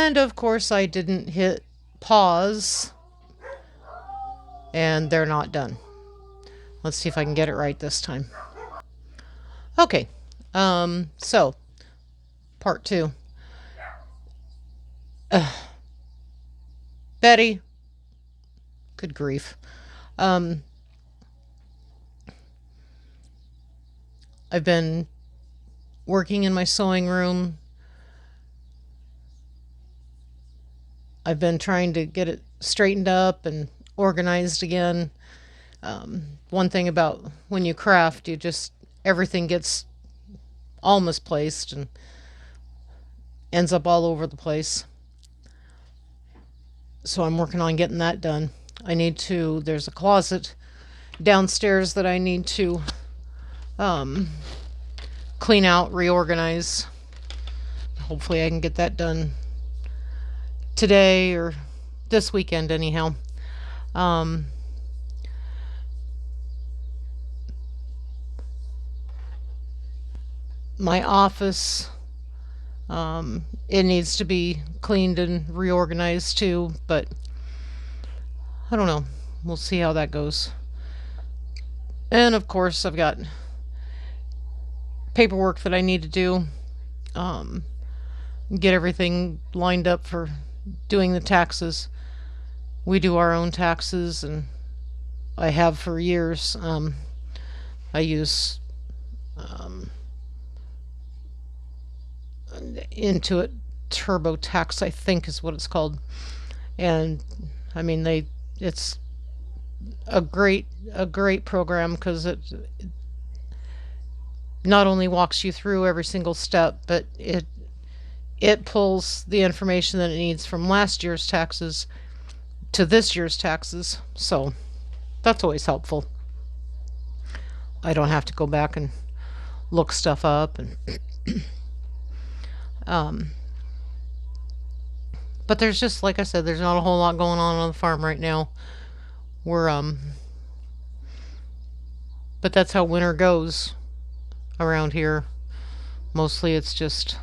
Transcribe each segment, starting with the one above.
And of course, I didn't hit pause, and they're not done. Let's see if I can get it right this time. Okay, so part two. Betty, good grief. Um, I've been working in my sewing room. I've been trying to get it straightened up and organized again. One thing about when you craft, you just, everything gets all misplaced and ends up all over the place. So I'm working on getting that done. There's a closet downstairs that I need to um, clean out, reorganize. Hopefully, I can get that done today or this weekend, anyhow. Um, my office, it needs to be cleaned and reorganized too, but I don't know. We'll see how that goes. And of course, I've got paperwork that I need to do. Um, get everything lined up for doing the taxes. We do our own taxes, and I have for years. I use Intuit TurboTax, I think is what it's called. And I mean, it's a great program because it not only walks you through every single step, but it pulls the information that it needs from last year's taxes to this year's taxes. So that's always helpful. I don't have to go back and look stuff up, and um, but there's just, like I said, there's not a whole lot going on the farm right now. We're but that's how winter goes around here. Mostly it's just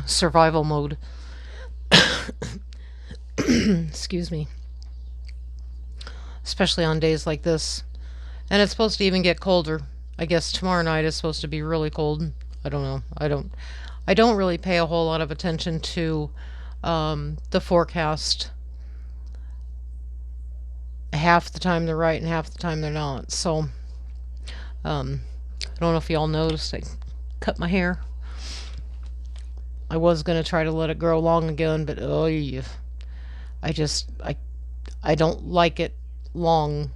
survival mode. Excuse me. Especially on days like this. And it's supposed to even get colder. I guess tomorrow night is supposed to be really cold. I don't know. I don't really pay a whole lot of attention to the forecast. Half the time they're right and half the time they're not. So I don't know if y'all noticed I cut my hair. I was gonna try to let it grow long again, but oh yeah, I just I don't like it long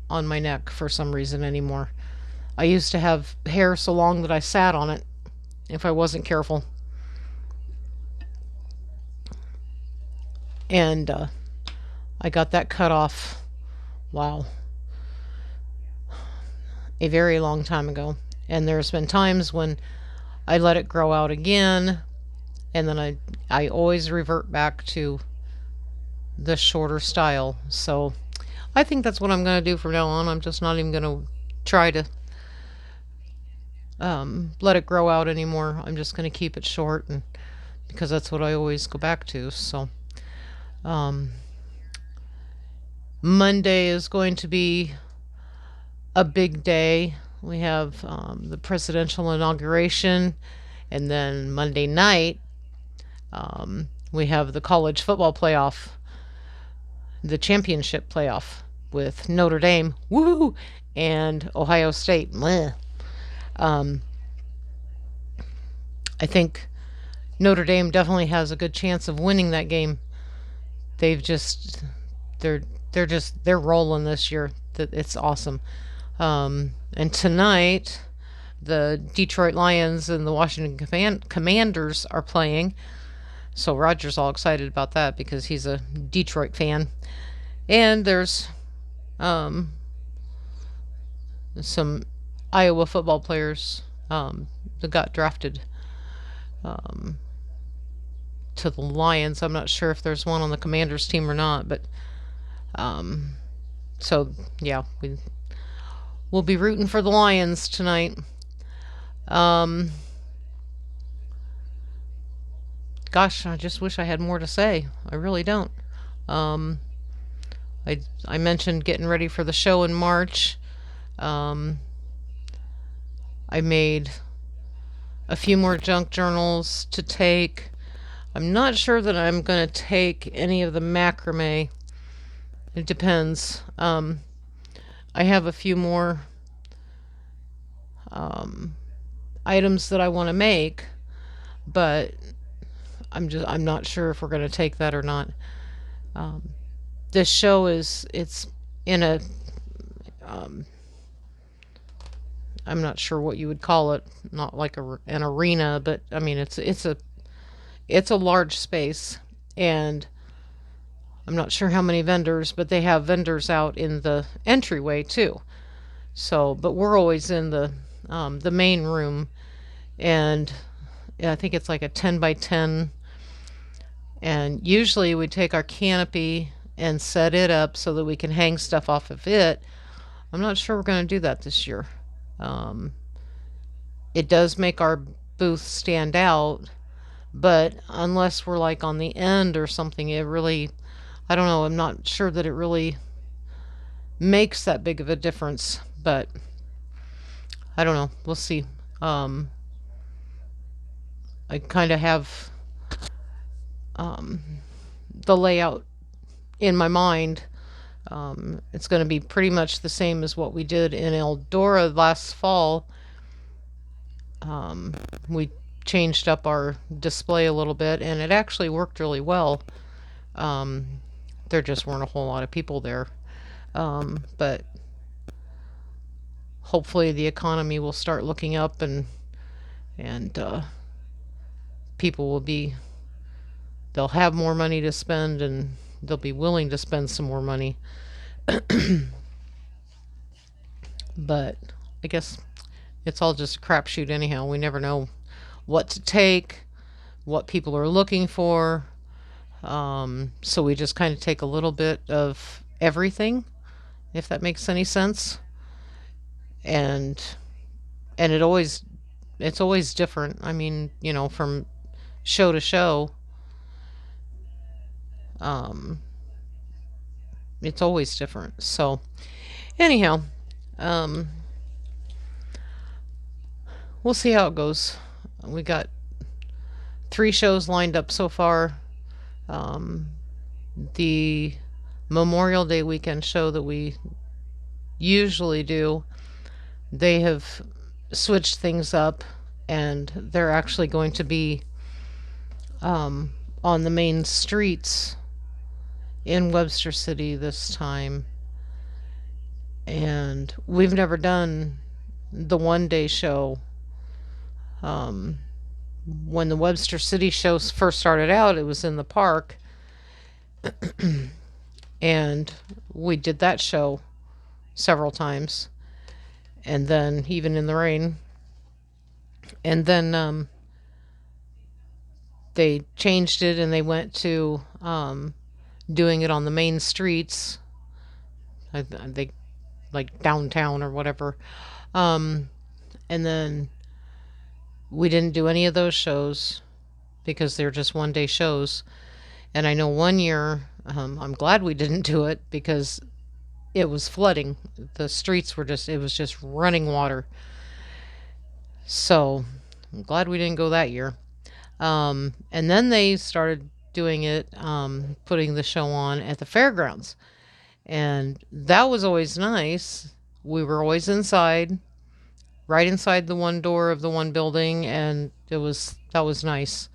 on my neck for some reason anymore. I used to have hair so long that I sat on it if I wasn't careful. And I got that cut off, wow, a very long time ago. And there's been times when I let it grow out again, and then I always revert back to the shorter style. So I think that's what I'm going to do from now on. I'm just not even going to try to let it grow out anymore. I'm just going to keep it short, and because that's what I always go back to. So um, Monday is going to be a big day. We have the presidential inauguration, and then Monday night we have the college football playoff, the championship playoff with Notre Dame, woohoo, and Ohio State. Meh. Um, I think Notre Dame definitely has a good chance of winning that game. They've just they're they're rolling this year. It's awesome. And tonight, the Detroit Lions and the Washington Commanders are playing. So Roger's all excited about that because he's a Detroit fan. And there's um, some Iowa football players that got drafted um, to the Lions. I'm not sure if there's one on the Commanders team or not, but um, so yeah, we'll be rooting for the Lions tonight. Um, gosh, I just wish I had more to say. I really don't. Um, I mentioned getting ready for the show in March. Um, I made a few more junk journals to take. I'm not sure that I'm going to take any of the macrame. It depends. I have a few more um, items that I want to make, but I'm not sure if we're going to take that or not. Um, this show it's in a um, I'm not sure what you would call it, not like an arena, but I mean it's a large space, and I'm not sure how many vendors, but they have vendors out in the entryway too. So, but we're always in the main room, and yeah, I think it's like a 10 by 10, and usually we take our canopy and set it up so that we can hang stuff off of it. I'm not sure we're going to do that this year. Um, it does make our booth stand out, but unless we're like on the end or something, it really, I don't know, I'm not sure that it really makes that big of a difference, but I don't know. We'll see. Um, I kind of have um, the layout in my mind. It's going to be pretty much the same as what we did in Eldora last fall. We changed up our display a little bit, and it actually worked really well. Um, there just weren't a whole lot of people there. But hopefully the economy will start looking up, and people they'll have more money to spend, and they'll be willing to spend some more money. But I guess it's all just a crapshoot anyhow. We never know what to take, what people are looking for. So we just kind of take a little bit of everything, if that makes any sense. And and it's always different. I mean, from show to show, um, it's always different. So anyhow, um, we'll see how it goes. We got 3 shows lined up so far. Um, the Memorial Day weekend show that we usually do, they have switched things up, and they're actually going to be on the main streets in Webster City this time. And we've never done the 1 day show. When the Webster City show first started out, it was in the park, and we did that show several times, and then even in the rain. And then they changed it, and they went to doing it on the main streets. They like downtown or whatever. Um, and then we didn't do any of those shows because they're just 1 day shows. And I know one year, I'm glad we didn't do it because it was flooding. The streets were it was just running water. So I'm glad we didn't go that year. And then they started doing it, putting the show on at the fairgrounds. And that was always nice. We were always inside, right inside the one door of the one building, and that was nice.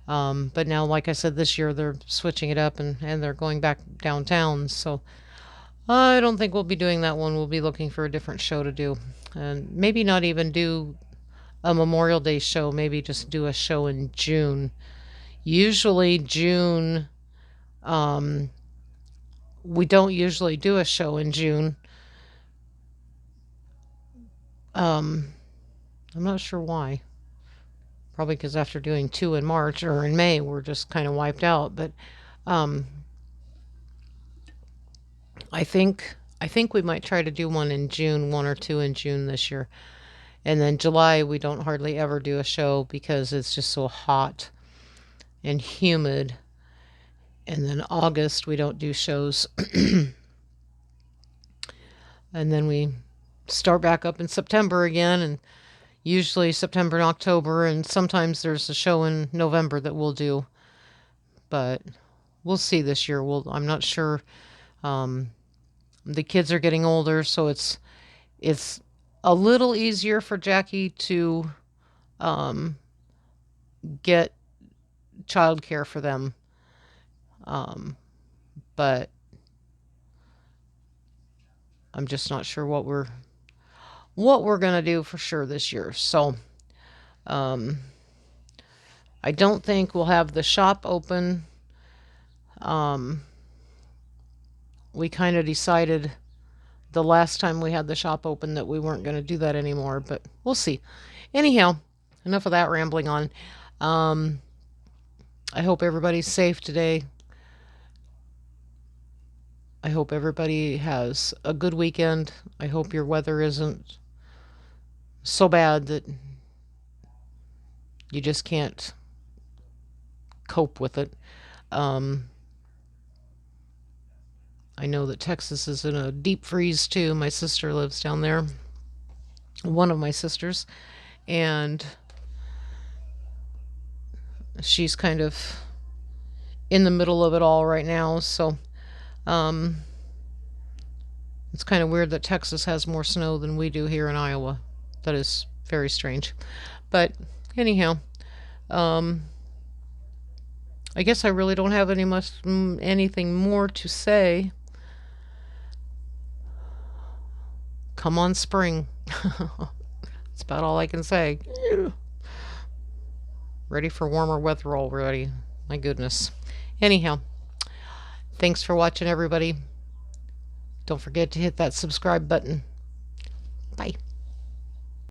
But now, like I said, this year they're switching it up, and they're going back downtown. So I don't think we'll be doing that one. We'll be looking for a different show to do, and maybe not even do a Memorial Day show. Maybe just do a show in June. Usually June. We don't usually do a show in June. I'm not sure why. Probably because after doing 2 in March or in May, we're just kind of wiped out. But um, I think we might try to do one in June, 1 or 2 in June this year, and then July we don't hardly ever do a show because it's just so hot. and humid. And then August, we don't do shows. And then we start back up in September again, and usually September and October, and sometimes there's a show in November that we'll do. But we'll see this year. I'm not sure. The kids are getting older, so it's a little easier for Jackie to um, get childcare for them. But I'm just not sure what we're gonna do for sure this year. So I don't think we'll have the shop open. We kind of decided the last time we had the shop open that we weren't going to do that anymore, but we'll see. Anyhow, enough of that rambling on. I hope everybody's safe today. I hope everybody has a good weekend. I hope your weather isn't so bad that you just can't cope with it. I know that Texas is in a deep freeze too. My sister lives down there, one of my sisters, and she's kind of in the middle of it all right now. So it's kind of weird that Texas has more snow than we do here in Iowa. That is very strange. But anyhow, I guess I really don't have anything more to say. Come on, spring. That's about all I can say. Ready for warmer weather already. My goodness. Anyhow, thanks for watching, everybody. Don't forget to hit that subscribe button. Bye.